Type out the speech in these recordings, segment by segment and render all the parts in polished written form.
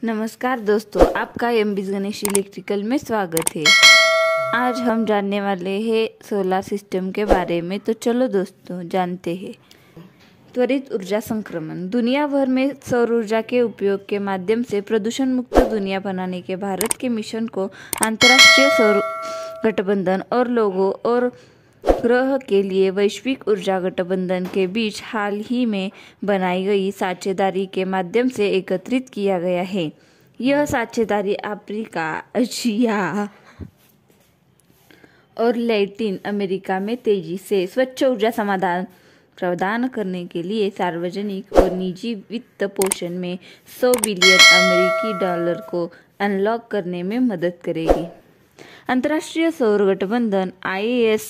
नमस्कार दोस्तों, आपका एमबीज गणेश इलेक्ट्रिकल में स्वागत है। आज हम जानने वाले हैं सोलर सिस्टम के बारे में। तो चलो दोस्तों जानते हैं। त्वरित ऊर्जा संक्रमण। दुनिया भर में सौर ऊर्जा के उपयोग के माध्यम से प्रदूषण मुक्त दुनिया बनाने के भारत के मिशन को अंतर्राष्ट्रीय सौर गठबंधन और लोगों और ग्रह के लिए वैश्विक ऊर्जा गठबंधन के बीच हाल ही में बनाई गई साझेदारी के माध्यम से एकत्रित किया गया है। यह साझेदारी अफ्रीका, एशिया और लैटिन अमेरिका में तेजी से स्वच्छ ऊर्जा समाधान प्रदान करने के लिए सार्वजनिक और निजी वित्त पोषण में 100 बिलियन अमेरिकी डॉलर को अनलॉक करने में मदद करेगी। अंतर्राष्ट्रीय सौर गठबंधन IES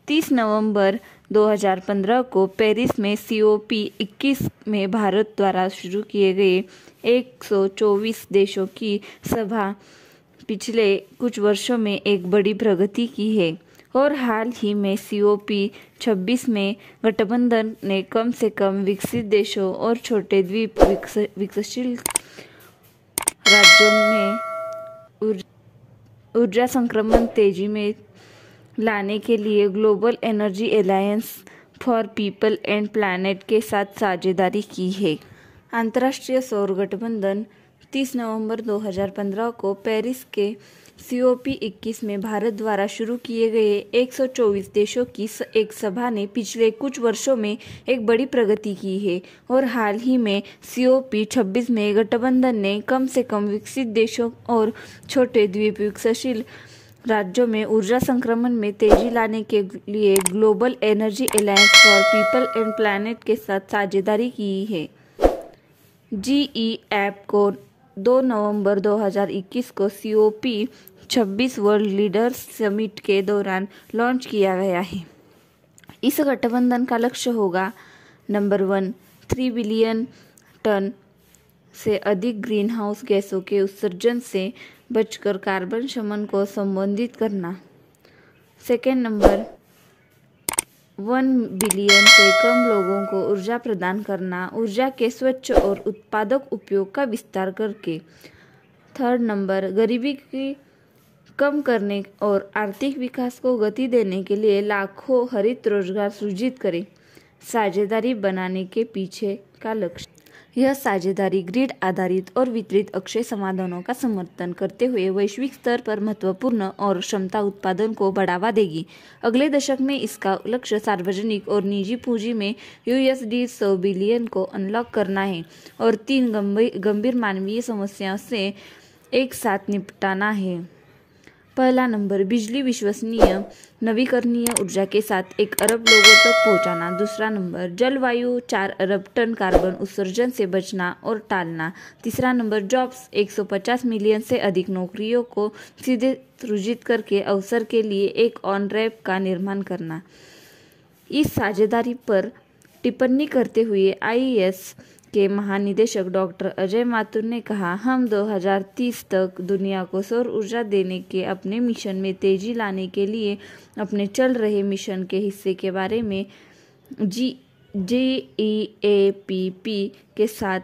30 नवंबर 2015 को पेरिस में COP21 में भारत द्वारा शुरू किए गए 124 देशों की सभा पिछले कुछ वर्षों में एक बड़ी प्रगति की है और हाल ही में COP26 में गठबंधन ने कम से कम विकसित देशों और छोटे द्वीप विकसनशील राज्यों में ऊर्जा संक्रमण तेजी में लाने के लिए global energy alliance for people and planet के साथ साझेदारी की है। अंतर्राष्ट्रीय सौर गठबंधन 30 नवंबर 2015 को पेरिस के COP21 में भारत द्वारा शुरू किए गए 124 देशों की एक सभा ने पिछले कुछ वर्षों में एक बड़ी प्रगति की है और हाल ही में COP26 में गठबंधन ने कम से कम विकसित देशों और छोटे द्वीप विकसनशील राज्यों में ऊर्जा संक्रमण में तेजी लाने के लिए global energy alliance for people and planet के साथ साझेदारी की है। GEAP को 2 नवंबर 2021 को COP26 वर्ल्ड लीडर्स समिट के दौरान लॉन्च किया गया है। इस गठबंधन का लक्ष्य होगा नंबर 1, 3 बिलियन टन से अधिक ग्रीन हाउस गैसों के उत्सर्जन से बचकर कार्बन शमन को संबोधित करना। सेकेंड नंबर, 1 बिलियन से कम लोगों को ऊर्जा प्रदान करना, ऊर्जा के स्वच्छ और उत्पादक उपयोग का विस्तार करके। थर्ड नंबर, गरीबी की कम करने और आर्थिक विकास को गति देने के लिए लाखों हरित रोजगार सृजित करें। साझेदारी बनाने के पीछे का लक्ष्य। यह साझेदारी ग्रिड आधारित और वितरित अक्षय समाधानों का समर्थन करते हुए वैश्विक स्तर पर महत्वपूर्ण और क्षमता उत्पादन को बढ़ावा देगी। अगले दशक में इसका लक्ष्य सार्वजनिक और निजी पूंजी में USD 100 बिलियन को अनलॉक करना है और 3 गंभीर मानवीय समस्याओं से एक साथ निपटाना है। पहला नंबर, बिजली विश्वसनीय नवीकरणीय ऊर्जा के साथ 1 अरब लोगों तक पहुंचाना। दूसरा नंबर, जलवायु 4 अरब टन कार्बन उत्सर्जन से बचना और टालना। तीसरा नंबर, जॉब्स 150 मिलियन से अधिक नौकरियों को सीधे सृजित करके अवसर के लिए एक ऑन रैंप का निर्माण करना। इस साझेदारी पर टिप्पणी करते हुए IES के महानिदेशक डॉक्टर अजय माथुर ने कहा, हम 2030 तक दुनिया को सौर ऊर्जा देने के अपने मिशन में तेजी लाने के लिए अपने चल रहे मिशन के हिस्से के बारे में GEAPP के साथ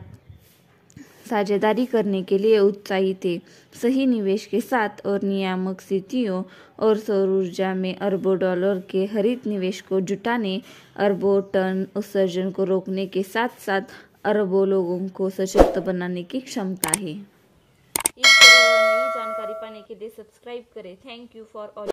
साझेदारी करने के लिए उत्साहित थे। सही निवेश के साथ और नियामक स्थितियों और सौर ऊर्जा में अरबों डॉलर के हरित निवेश को जुटाने, अरबों टन उत्सर्जन को रोकने के साथ साथ अरबों लोगों को सशक्त बनाने की क्षमता है। इस तरह नई जानकारी पाने के लिए सब्सक्राइब करें। Thank you for all.